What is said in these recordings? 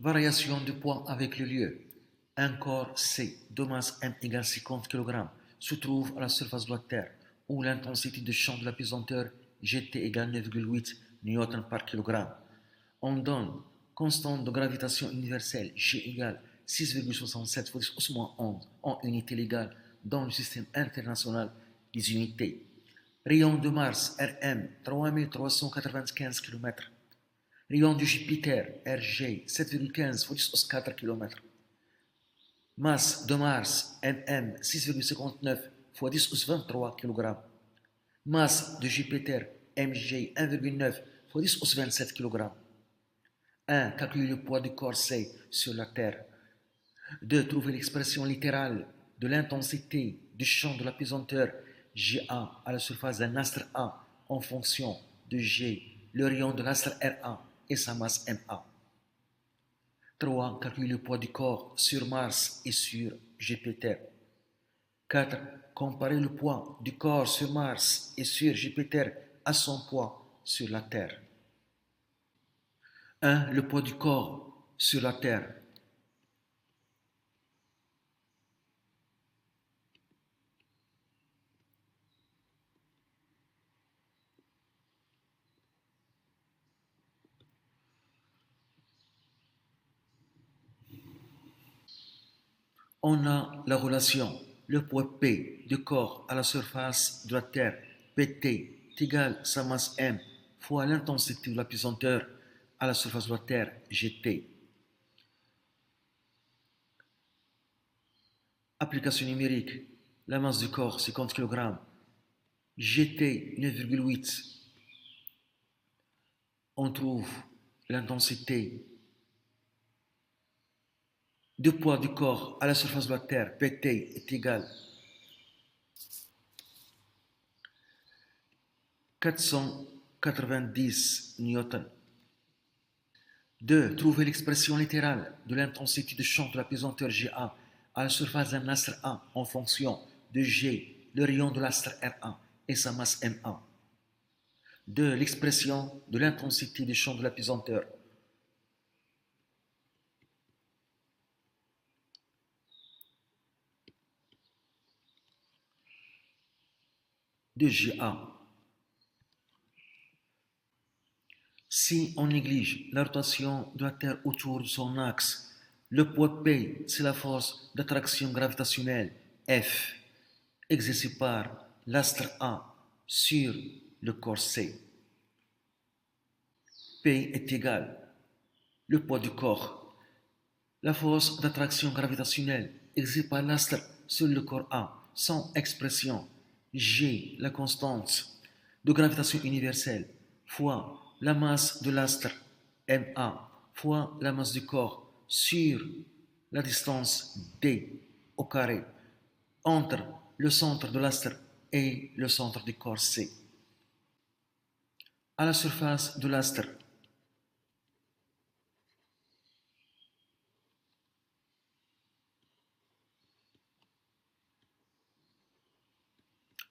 Variation de poids avec le lieu. Un corps C de masse M égale 50 kg se trouve à la surface de la Terre, où l'intensité de champ de la pesanteur Gt égale 9,8 N par kg. On donne constante de gravitation universelle G égale 6,67 fois 10 moins 11 en unité légale dans le système international des unités. Rayon de Mars Rm 3395 km. Rayon de Jupiter Rg 7,15 fois 10 4 km. Masse de Mars Nm 6,59 fois 10 23 kg. Masse de Jupiter Mg 1,9 fois 10 27 kg. 1. Calculer le poids du corps C sur la Terre. 2. Trouver l'expression littérale de l'intensité du champ de la pesanteur Ga à la surface d'un astre A en fonction de G, le rayon de l'astre Ra et sa masse Ma. 3. Calculer le poids du corps sur Mars et sur Jupiter. 4. Comparer le poids du corps sur Mars et sur Jupiter à son poids sur la Terre. 1. Le poids du corps sur la Terre. On a la relation, le poids P du corps à la surface de la Terre, Pt, est égal à sa masse M fois l'intensité de la pesanteur à la surface de la Terre, Gt. Application numérique, la masse du corps 50 kg, Gt 9,8. On trouve l'intensité du poids du corps à la surface de la Terre, Pt, est égal à 490 newtons. 2. Trouver l'expression littérale de l'intensité de champ de la pesanteur Ga à la surface d'un astre A en fonction de G, le rayon de l'astre Ra et sa masse Ma. 2. L'expression de l'intensité du champ de la pesanteur de Ga. Si on néglige la rotation de la Terre autour de son axe, le poids P, c'est la force d'attraction gravitationnelle F, exercée par l'astre A sur le corps C. P est égal le poids du corps, la force d'attraction gravitationnelle exercée par l'astre sur le corps A, sans expression G, la constante de gravitation universelle, fois la masse de l'astre Ma fois la masse du corps sur la distance D au carré entre le centre de l'astre et le centre du corps C. À la surface de l'astre,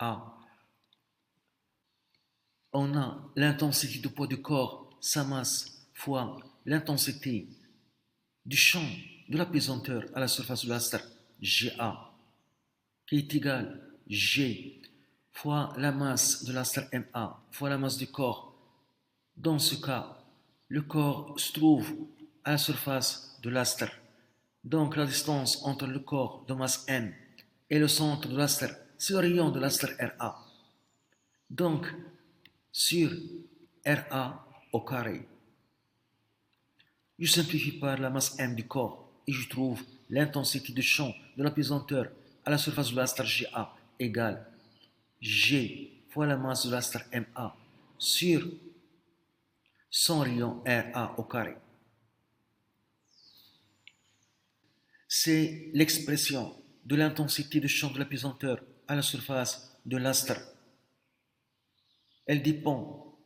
A, on a l'intensité du poids du corps, sa masse, fois l'intensité du champ de la pesanteur à la surface de l'astre, Ga, qui est égal G fois la masse de l'astre Ma fois la masse du corps. Dans ce cas, le corps se trouve à la surface de l'astre. Donc la distance entre le corps de masse M et le centre de l'astre, c'est le rayon de l'astre Ra. Donc, sur Ra au carré, je simplifie par la masse M du corps et je trouve l'intensité de champ de la pesanteur à la surface de l'astre Ga égale G fois la masse de l'astre Ma sur son rayon Ra au carré. C'est l'expression de l'intensité de champ de la pesanteur à la surface de l'astre. Elle dépend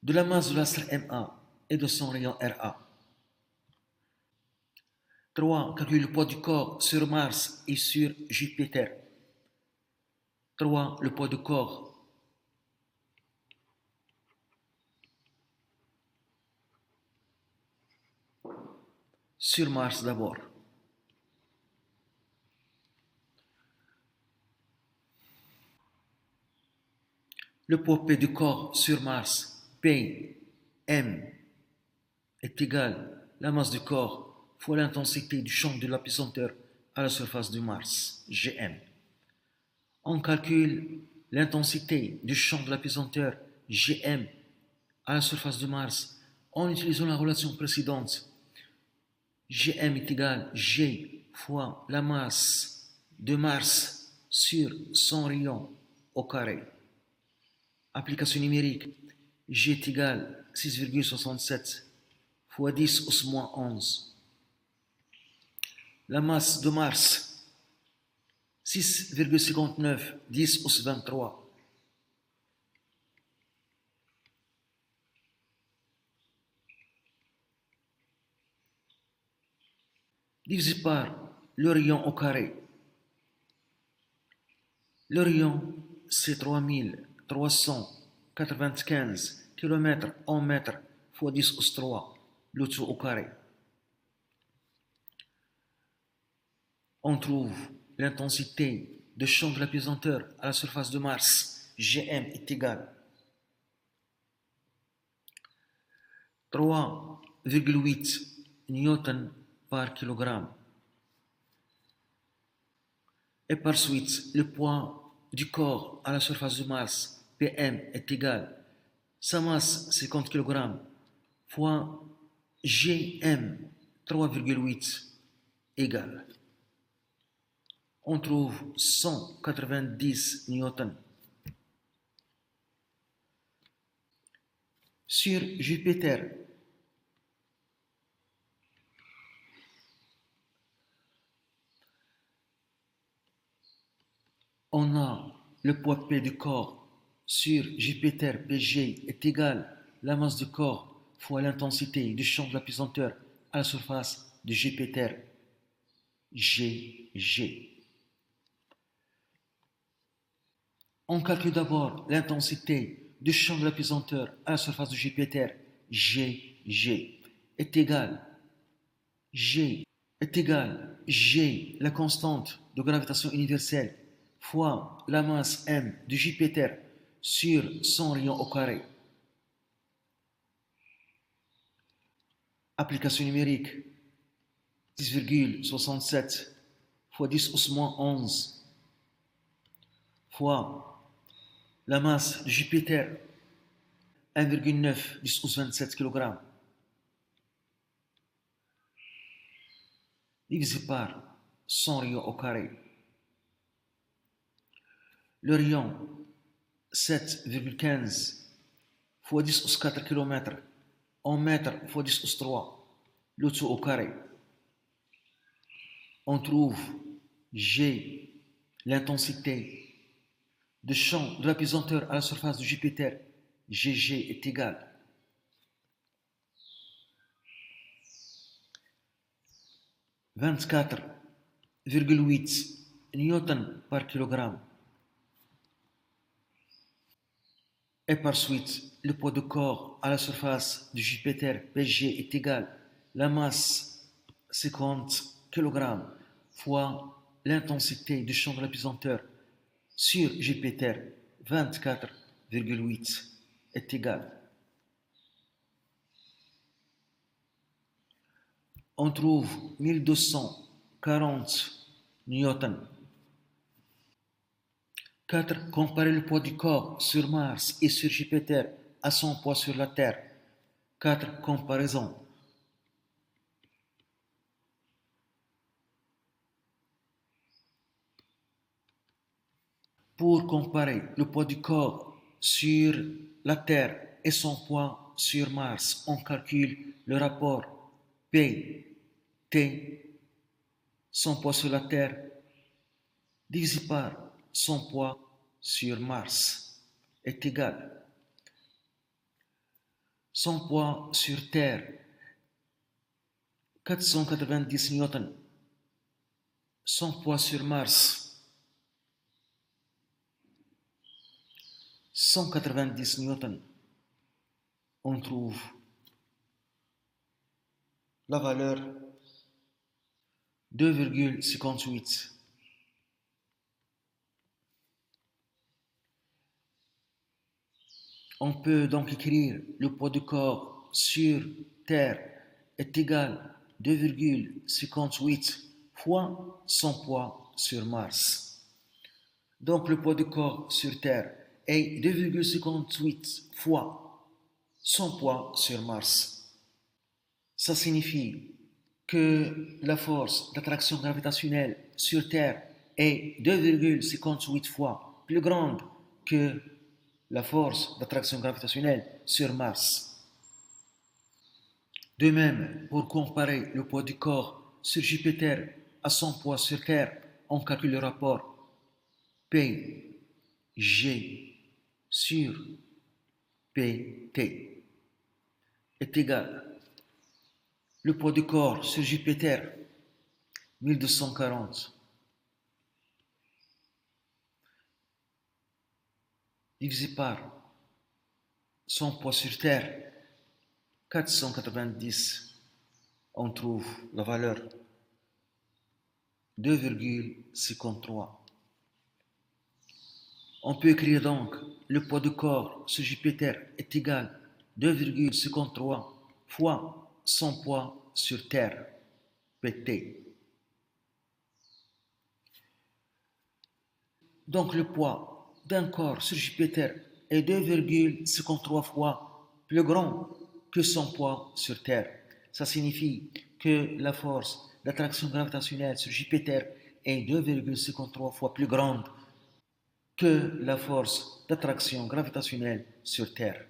de la masse de l'astre Ma et de son rayon Ra. 3. Calculer le poids du corps sur Mars et sur Jupiter. 3. Le poids du corps Sur Mars d'abord. Le poids P du corps sur Mars, P, M, est égal à la masse du corps fois l'intensité du champ de l'apesanteur à la surface de Mars, Gm. On calcule l'intensité du champ de l'apesanteur, Gm, à la surface de Mars en utilisant la relation précédente. Gm est égal à G fois la masse de Mars sur son rayon au carré. Application numérique, G est égal à 6,67 fois 10 au moins 11. La masse de Mars, 6,59, 10 au 23. Divisé par le rayon au carré. Le rayon, c'est 3395 km en mètres fois 10 au 3, le tout au carré. On trouve l'intensité de champ de l'apesanteur à la surface de Mars, Gm, est égal à 3,8 newtons par kilogramme. Et par suite, le poids du corps à la surface de Mars, Pm, est égal à sa masse 50 kg fois Gm 3,8 égale. On trouve 190 newtons. Sur Jupiter, on a le poids P du corps sur Jupiter, Pg, est égal à la masse du corps fois l'intensité du champ de l'apesanteur à la surface de Jupiter, Gg. On calcule d'abord l'intensité du champ de l'apesanteur à la surface de Jupiter, Gg, est égal G, la constante de gravitation universelle, fois la masse m de Jupiter sur son rayon au carré. Application numérique, 10,67 fois 10 au moins 11 fois la masse de Jupiter, 1,9 10 au 27 kg, divisé par son rayon au carré. Le rayon, 7,15 fois 10 au 4 km en mètres fois 10 au 3, le tout au carré. On trouve G, l'intensité de champ de l'apesanteur à la surface de Jupiter, Gg, est égal à 24,8 newtons par kilogramme. Et par suite, le poids du corps à la surface de Jupiter, Pg, est égal à la masse 50 kg fois l'intensité du champ de l'apesanteur sur Jupiter, 24,8, est égal. On trouve 1240 newtons. 4. Comparer le poids du corps sur Mars et sur Jupiter à son poids sur la Terre. 4. Comparaison. Pour comparer le poids du corps sur la Terre et son poids sur Mars, on calcule le rapport P-T, son poids sur la Terre, divisé par son poids sur Mars, est égal. Son poids sur Terre, 490 newtons. Son poids sur Mars, 190 newtons. On trouve la valeur 2,58. On peut donc écrire le poids du corps sur Terre est égal à 2,58 fois son poids sur Mars. Donc le poids du corps sur Terre est 2,58 fois son poids sur Mars. Ça signifie que la force d'attraction gravitationnelle sur Terre est 2,58 fois plus grande que la force d'attraction gravitationnelle sur Mars. De même, pour comparer le poids du corps sur Jupiter à son poids sur Terre, on calcule le rapport P, G sur PT est égal. Le poids du corps sur Jupiter, 1240, divisé par son poids sur Terre, 490, on trouve la valeur 2,53. On peut écrire donc le poids du corps sur Jupiter est égal à 2,53 fois son poids sur Terre, PT. Donc le poids d'un corps sur Jupiter est 2,53 fois plus grand que son poids sur Terre. Ça signifie que la force d'attraction gravitationnelle sur Jupiter est 2,53 fois plus grande que la force d'attraction gravitationnelle sur Terre.